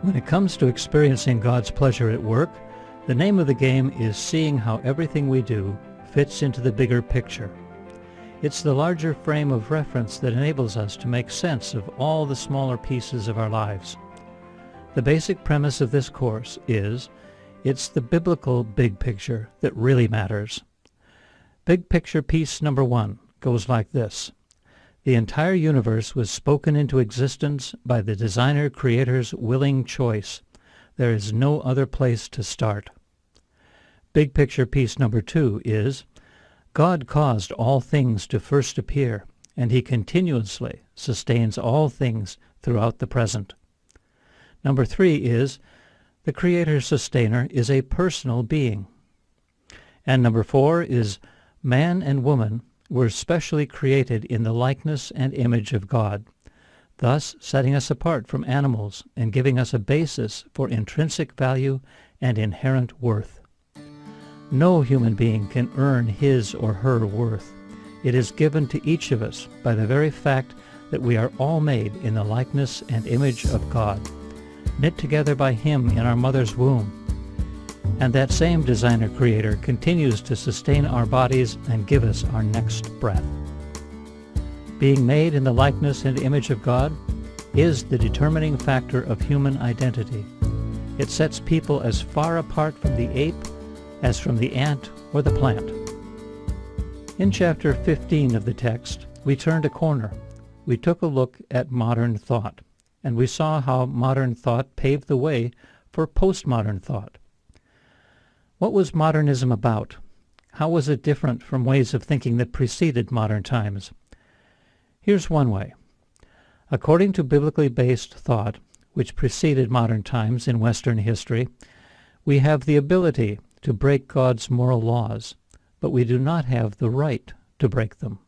When it comes to experiencing God's pleasure at work, the name of the game is seeing how everything we do fits into the bigger picture. It's the larger frame of reference that enables us to make sense of all the smaller pieces of our lives. The basic premise of this course is, it's the biblical big picture that really matters. Big picture piece number 1 goes like this. The entire universe was spoken into existence by the designer-creator's willing choice. There is no other place to start. Big picture piece number 2 is, God caused all things to first appear, and he continuously sustains all things throughout the present. Number 3 is, the Creator-Sustainer is a personal being. And number 4 is, man and woman were specially created in the likeness and image of God, thus setting us apart from animals and giving us a basis for intrinsic value and inherent worth. No human being can earn his or her worth. It is given to each of us by the very fact that we are all made in the likeness and image of God, knit together by him in our mother's womb. And that same designer-creator continues to sustain our bodies and give us our next breath. Being made in the likeness and image of God is the determining factor of human identity. It sets people as far apart from the ape as from the ant or the plant. In chapter 15 of the text, we turned a corner. We took a look at modern thought, and we saw how modern thought paved the way for postmodern thought. What was modernism about? How was it different from ways of thinking that preceded modern times? Here's one way. According to biblically based thought, which preceded modern times in Western history, we have the ability to break God's moral laws, but we do not have the right to break them.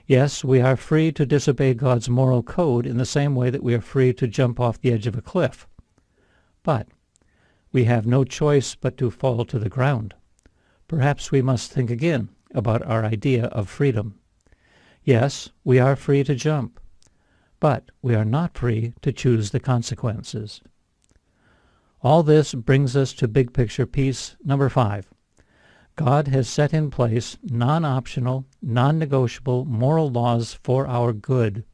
Yes, we are free to disobey God's moral code in the same way that we are free to jump off the edge of a cliff. But we have no choice but to fall to the ground. Perhaps we must think again about our idea of freedom. Yes, we are free to jump, but we are not free to choose the consequences. All this brings us to big picture piece number 5. God has set in place non-optional, non-negotiable moral laws for our good,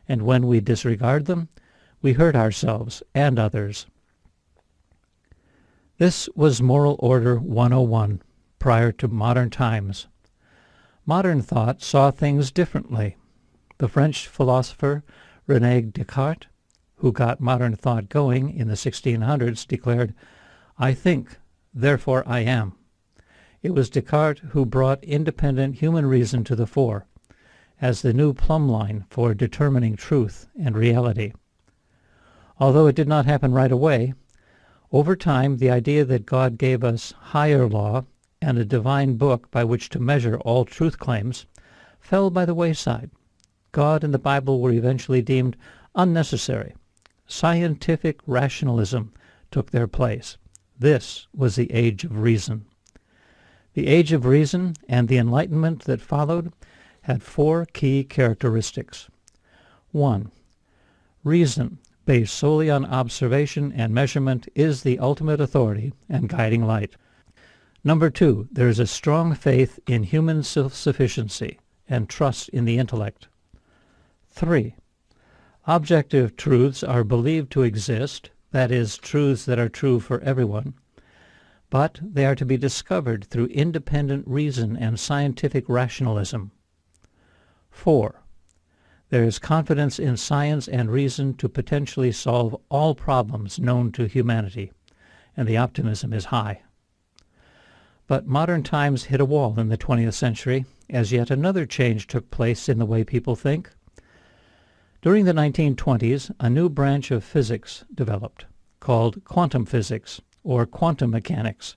and when we disregard them, we hurt ourselves and others. This was Moral Order 101, prior to modern times. Modern thought saw things differently. The French philosopher René Descartes, who got modern thought going in the 1600s, declared, "I think, therefore I am." It was Descartes who brought independent human reason to the fore, as the new plumb line for determining truth and reality. Although it did not happen right away, over time the idea that God gave us higher law and a divine book by which to measure all truth claims fell by the wayside. God and the Bible were eventually deemed unnecessary. Scientific rationalism took their place. This was the Age of Reason. The Age of Reason and the Enlightenment that followed had 4 key characteristics. 1. Reason, based solely on observation and measurement, is the ultimate authority and guiding light. Number 2, there is a strong faith in human self-sufficiency and trust in the intellect. 3. Objective truths are believed to exist, that is, truths that are true for everyone, but they are to be discovered through independent reason and scientific rationalism. 4. There is confidence in science and reason to potentially solve all problems known to humanity, and the optimism is high. But modern times hit a wall in the 20th century, as yet another change took place in the way people think. During the 1920s, a new branch of physics developed, called quantum physics, or quantum mechanics.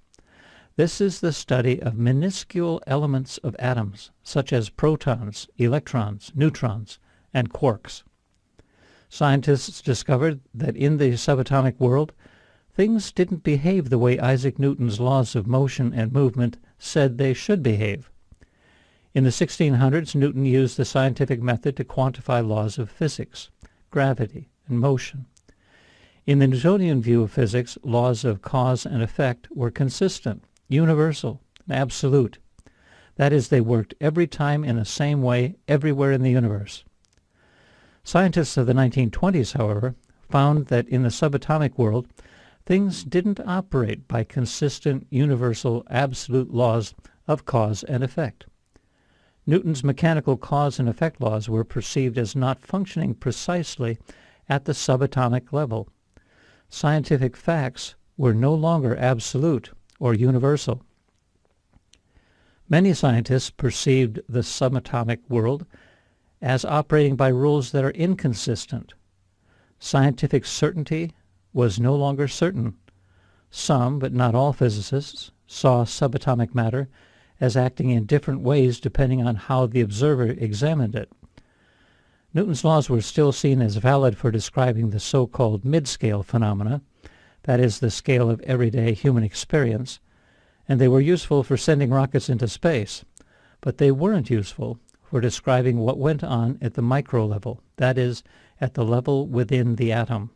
This is the study of minuscule elements of atoms, such as protons, electrons, neutrons, and quarks. Scientists discovered that in the subatomic world, things didn't behave the way Isaac Newton's laws of motion and movement said they should behave. In the 1600s, Newton used the scientific method to quantify laws of physics, gravity, and motion. In the Newtonian view of physics, laws of cause and effect were consistent, universal, and absolute. That is, they worked every time in the same way everywhere in the universe. Scientists of the 1920s, however, found that in the subatomic world, things didn't operate by consistent, universal, absolute laws of cause and effect. Newton's mechanical cause and effect laws were perceived as not functioning precisely at the subatomic level. Scientific facts were no longer absolute or universal. Many scientists perceived the subatomic world as operating by rules that are inconsistent. Scientific certainty was no longer certain. Some, but not all physicists, saw subatomic matter as acting in different ways depending on how the observer examined it. Newton's laws were still seen as valid for describing the so-called mid-scale phenomena, that is, the scale of everyday human experience, and they were useful for sending rockets into space, but they weren't useful for describing what went on at the micro level, that is, at the level within the atom.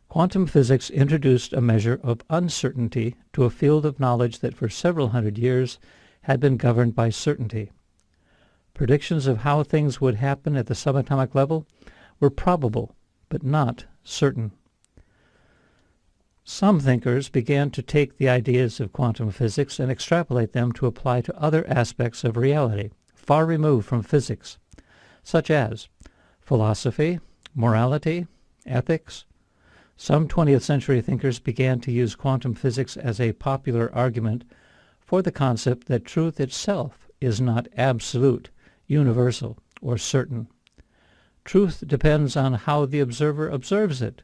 Quantum physics introduced a measure of uncertainty to a field of knowledge that for several hundred years had been governed by certainty. Predictions of how things would happen at the subatomic level were probable, but not certain. Some thinkers began to take the ideas of quantum physics and extrapolate them to apply to other aspects of reality, far removed from physics, such as philosophy, morality, ethics. Some 20th century thinkers began to use quantum physics as a popular argument for the concept that truth itself is not absolute, universal, or certain. Truth depends on how the observer observes it.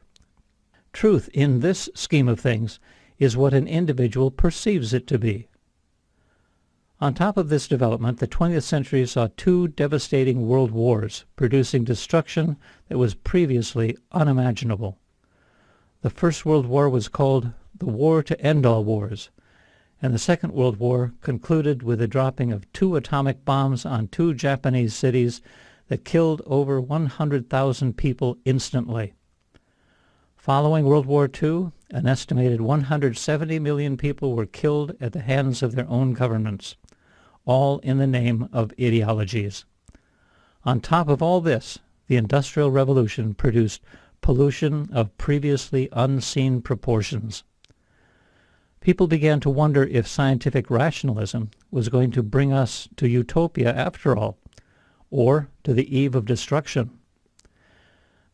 Truth in this scheme of things is what an individual perceives it to be. On top of this development, the 20th century saw two devastating world wars, producing destruction that was previously unimaginable. The First World War was called the War to End All Wars, and the Second World War concluded with the dropping of 2 atomic bombs on 2 Japanese cities that killed over 100,000 people instantly. Following World War II, an estimated 170 million people were killed at the hands of their own governments, all in the name of ideologies. On top of all this, the Industrial Revolution produced pollution of previously unseen proportions. People began to wonder if scientific rationalism was going to bring us to utopia after all, or to the eve of destruction.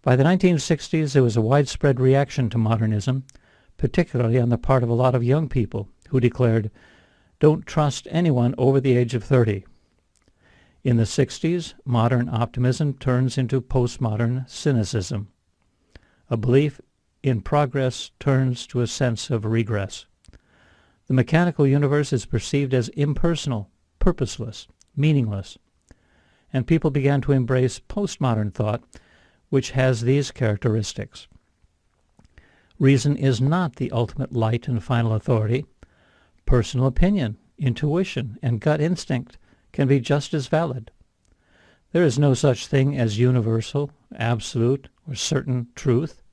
By the 1960s, there was a widespread reaction to modernism, particularly on the part of a lot of young people who declared, "Don't trust anyone over the age of 30. In the 60s, modern optimism turns into postmodern cynicism. A belief in progress turns to a sense of regress. The mechanical universe is perceived as impersonal, purposeless, meaningless, and people began to embrace postmodern thought, which has these characteristics. Reason is not the ultimate light and final authority. Personal opinion, intuition, and gut instinct can be just as valid. There is no such thing as universal, absolute, or certain truth.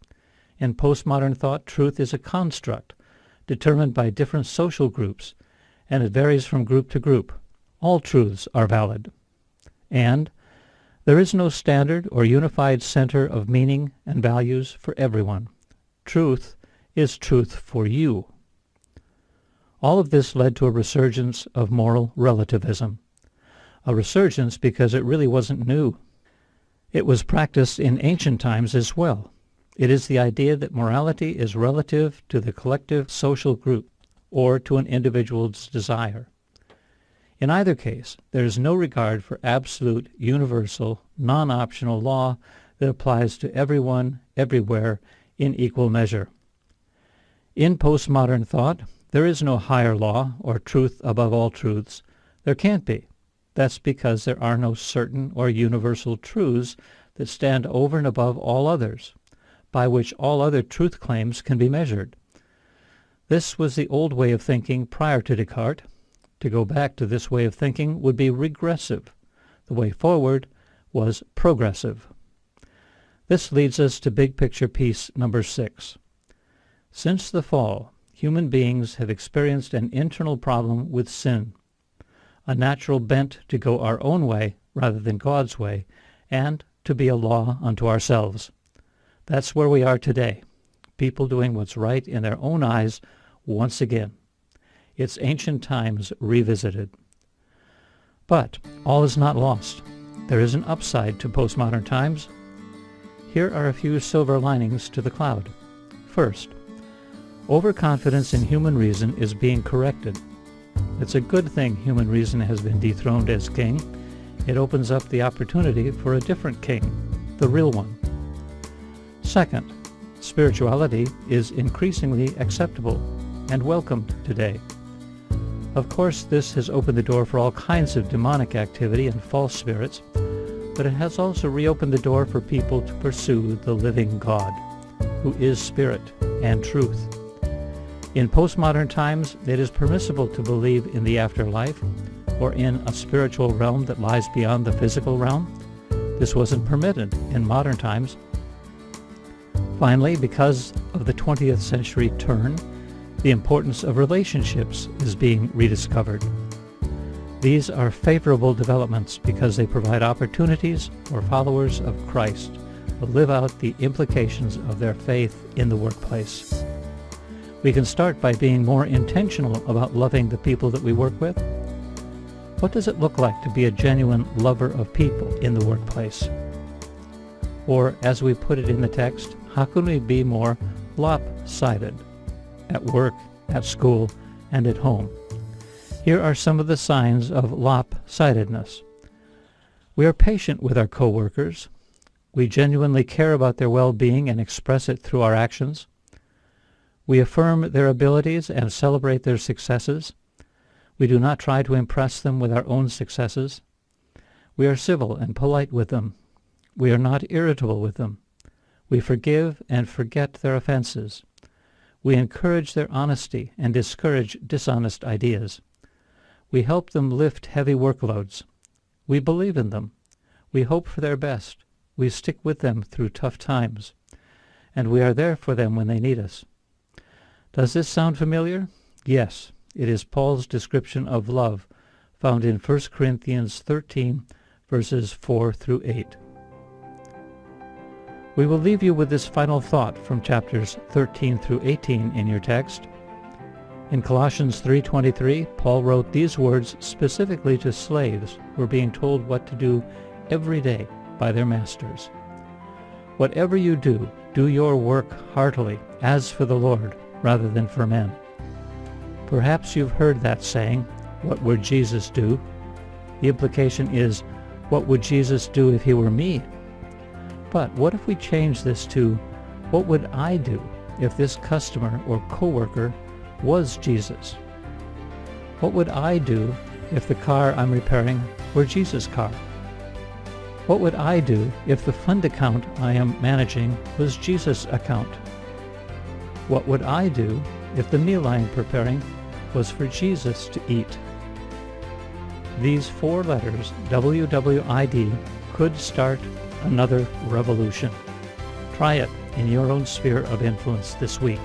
In postmodern thought, truth is a construct determined by different social groups, and it varies from group to group. All truths are valid. And there is no standard or unified center of meaning and values for everyone. Truth is truth for you. All of this led to a resurgence of moral relativism. A resurgence because it really wasn't new. It was practiced in ancient times as well. It is the idea that morality is relative to the collective social group or to an individual's desire. In either case, there is no regard for absolute, universal, non-optional law that applies to everyone, everywhere, in equal measure. In postmodern thought, there is no higher law or truth above all truths. There can't be. That's because there are no certain or universal truths that stand over and above all others, by which all other truth claims can be measured. This was the old way of thinking prior to Descartes. To go back to this way of thinking would be regressive. The way forward was progressive. This leads us to big picture piece number 6. Since the fall, human beings have experienced an internal problem with sin, a natural bent to go our own way rather than God's way, and to be a law unto ourselves. That's where we are today, people doing what's right in their own eyes once again. It's ancient times revisited. But all is not lost. There is an upside to postmodern times. Here are a few silver linings to the cloud. First, overconfidence in human reason is being corrected. It's a good thing human reason has been dethroned as king. It opens up the opportunity for a different king, the real one. Second, spirituality is increasingly acceptable and welcomed today. Of course, this has opened the door for all kinds of demonic activity and false spirits, but it has also reopened the door for people to pursue the living God, who is spirit and truth. In postmodern times, it is permissible to believe in the afterlife or in a spiritual realm that lies beyond the physical realm. This wasn't permitted in modern times. Finally, because of the 20th century turn, the importance of relationships is being rediscovered. These are favorable developments because they provide opportunities for followers of Christ to live out the implications of their faith in the workplace. We can start by being more intentional about loving the people that we work with. What does it look like to be a genuine lover of people in the workplace? Or, as we put it in the text, how can we be more lopsided at work, at school, and at home? Here are some of the signs of lopsidedness. We are patient with our co-workers. We genuinely care about their well-being and express it through our actions. We affirm their abilities and celebrate their successes. We do not try to impress them with our own successes. We are civil and polite with them. We are not irritable with them. We forgive and forget their offenses. We encourage their honesty and discourage dishonest ideas. We help them lift heavy workloads. We believe in them. We hope for their best. We stick with them through tough times. And we are there for them when they need us. Does this sound familiar? Yes, it is Paul's description of love found in 1 Corinthians 13, verses 4 through 8. We will leave you with this final thought from chapters 13 through 18 in your text. In Colossians 3:23, Paul wrote these words specifically to slaves who were being told what to do every day by their masters. Whatever you do, do your work heartily, as for the Lord, rather than for men. Perhaps you've heard that saying, what would Jesus do? The implication is, what would Jesus do if he were me? But what if we change this to, what would I do if this customer or coworker was Jesus? What would I do if the car I'm repairing were Jesus' car? What would I do if the fund account I am managing was Jesus' account? What would I do if the meal I am preparing was for Jesus to eat? These 4 letters, WWID, could start another revolution. Try it in your own sphere of influence this week.